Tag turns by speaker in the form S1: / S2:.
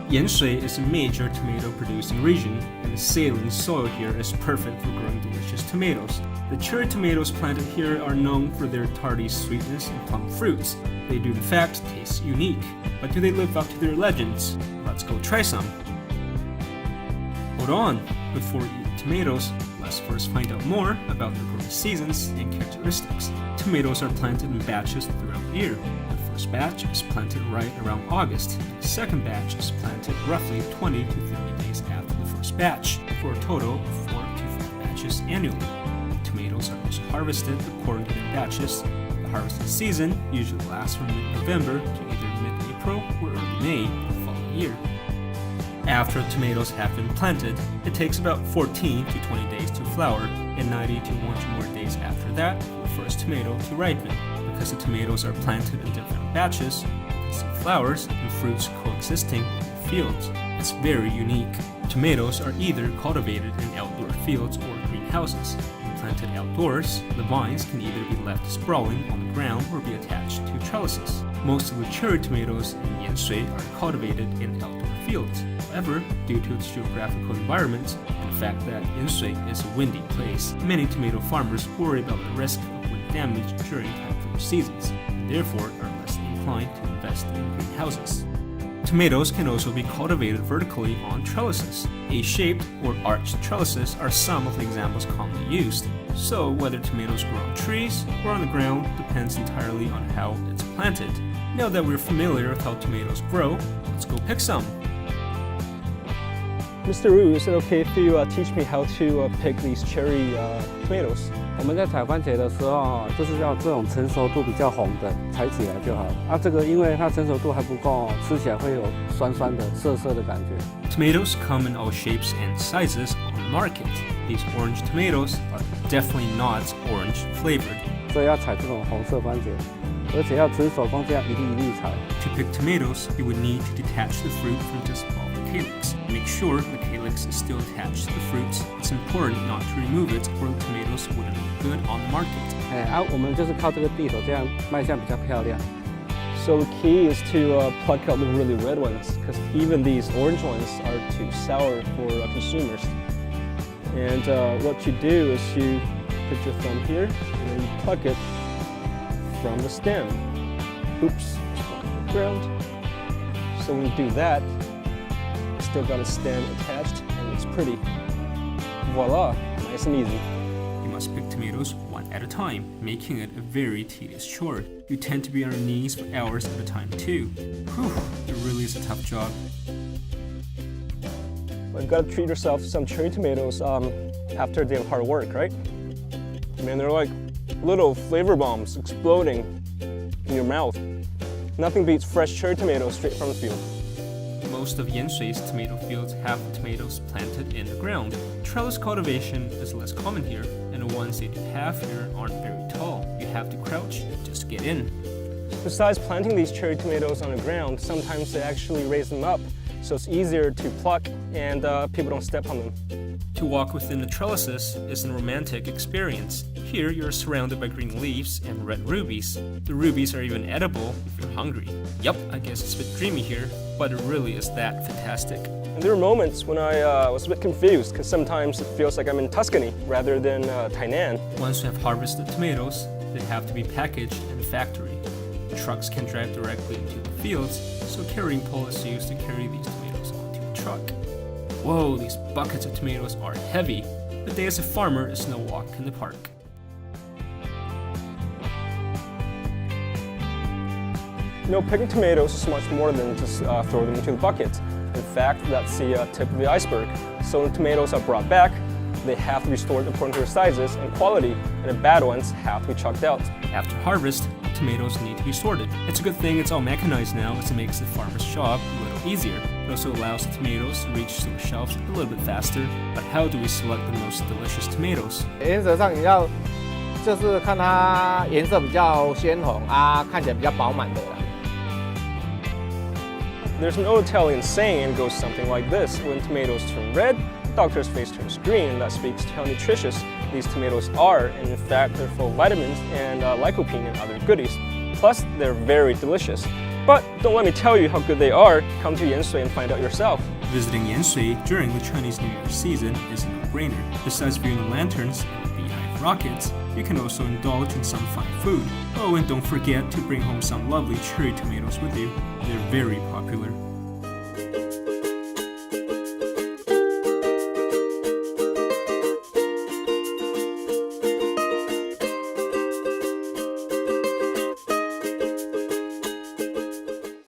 S1: Yanshui is a major tomato producing region, and the saline soil here is perfect for growing delicious tomatoes. The cherry tomatoes planted here are known for their tardy sweetness and plump fruits. They do in fact taste unique, but do they live up to their legends? Let's go try some. Hold on, before eating tomatoes, let's first find out more about their growing seasons and characteristics. Tomatoes are planted in batches throughout the year. The first batch is planted right around August. The second batch is planted roughly 20 to 30 days after the first batch, for a total of 4 to 5 batches annually. Tomatoes are also harvested according to their batches. The harvesting season usually lasts from mid-November to either mid-April or early May the following year. After tomatoes have been planted, it takes about 14 to 20 days to flower, and 90 to 100 more days after that for the first tomato to ripen. Because the tomatoes are planted in different batches, you can see flowers and fruits coexisting in the fields. It's very unique. Tomatoes are either cultivated in outdoor fields or greenhouses. When planted outdoors, the vines can either be left sprawling on the ground or be attached to trellises. Most of the cherry tomatoes in Yanshui are cultivated in outdoor fields. However, due to its geographical environment and the fact that Yanshui is a windy place, many tomato farmers worry about the risk of wind damage during typhoon seasons, and therefore are less inclined to invest in greenhouses. Tomatoes can also be cultivated vertically on trellises. A-shaped or arched trellises are some of the examples commonly used. So whether tomatoes grow on trees or on the ground depends entirely on how it's planted. Now that we're familiar with how tomatoes grow, let's go pick some. Mr. Wu, is it okay if you teach me how to pick these cherry tomatoes?
S2: 我们在采番茄的时候，就是要这种成熟度比较红的，采起来就好。啊，这个因为它成熟度还不够，吃起来会有酸酸的、涩涩的感觉。
S1: Tomatoes come in all shapes and sizes on the market. These orange tomatoes are definitely not orange flavored.
S2: 所以要采这种红色番茄，而且要只手工这样一粒一粒采。
S1: To pick tomatoes, you would need to detach the fruit from just all the calyx. Make sure the calyx is still attached to the fruit. It's important not to remove it, or the tomatoes wouldn't look good on the market.
S2: 我们就是靠这个地头，这样卖相比较漂亮。
S1: So the key is to pluck out the really red ones, because even these orange ones are too sour for consumers. And what you do is you put your thumb here, and then you pluck it from the stem. Oops, on the ground. So when you do that, it's still got a stem attached, and it's pretty. Voila, nice and easy. You must pick tomatoes one at a time, making it a very tedious chore. You tend to be on your knees for hours at a time too. Whew, it really is a tough job. Well, you've got to treat yourself to some cherry tomatoes after a day of hard work, right? Man, they're like little flavor bombs exploding in your mouth. Nothing beats fresh cherry tomatoes straight from the field. Most of Yanshui's tomato fields have tomatoes planted in the ground. Trellis cultivation is less common here, and the ones they do have here aren't very tall. You have to crouch just to get in. Besides planting these cherry tomatoes on the ground, sometimes they actually raise them up, so it's easier to pluck and people don't step on them. To walk within the trellises is a romantic experience. Here you're surrounded by green leaves and red rubies. The rubies are even edible if you're hungry. Yup, I guess it's a bit dreamy here, but it really is that fantastic. And there were moments when I was a bit confused, because sometimes it feels like I'm in Tuscany rather than Tainan. Once you have harvested tomatoes, they have to be packaged in a factory. Trucks can drive directly into the fields, so a carrying pole is used to carry these tomatoes onto a truck. Whoa, these buckets of tomatoes are heavy. The day as a farmer is no walk in the park. You know, picking tomatoes is much more than just throw them into the bucket. In fact, that's the tip of the iceberg. So when tomatoes are brought back, they have to be stored according to their sizes and quality, and the bad ones have to be chucked out. After harvest, tomatoes need to be sorted. It's a good thing it's all mechanized now, as it makes the farmer's job a little easier. It also allows the tomatoes to reach the shelves a little bit faster. But how do we select the most delicious tomatoes?
S2: 原则上你要就是看它颜色比较鲜红啊，看起来比较饱满的啦。
S1: There's an old Italian saying, it goes something like this: when tomatoes turn red, the doctor's face turns green, and that speaks to how nutritious these tomatoes are, and in fact they're full of vitamins and lycopene and other goodies. Plus, they're very delicious.
S3: But don't let me tell you how good they are. Come to Yanshui and find out yourself.
S1: Visiting Yanshui during the Chinese New Year season is a no-brainer. Besides viewing the lanterns and the beehive rockets, you can also indulge in some fine food. Oh, and don't forget to bring home some lovely cherry tomatoes with you. They're very popular.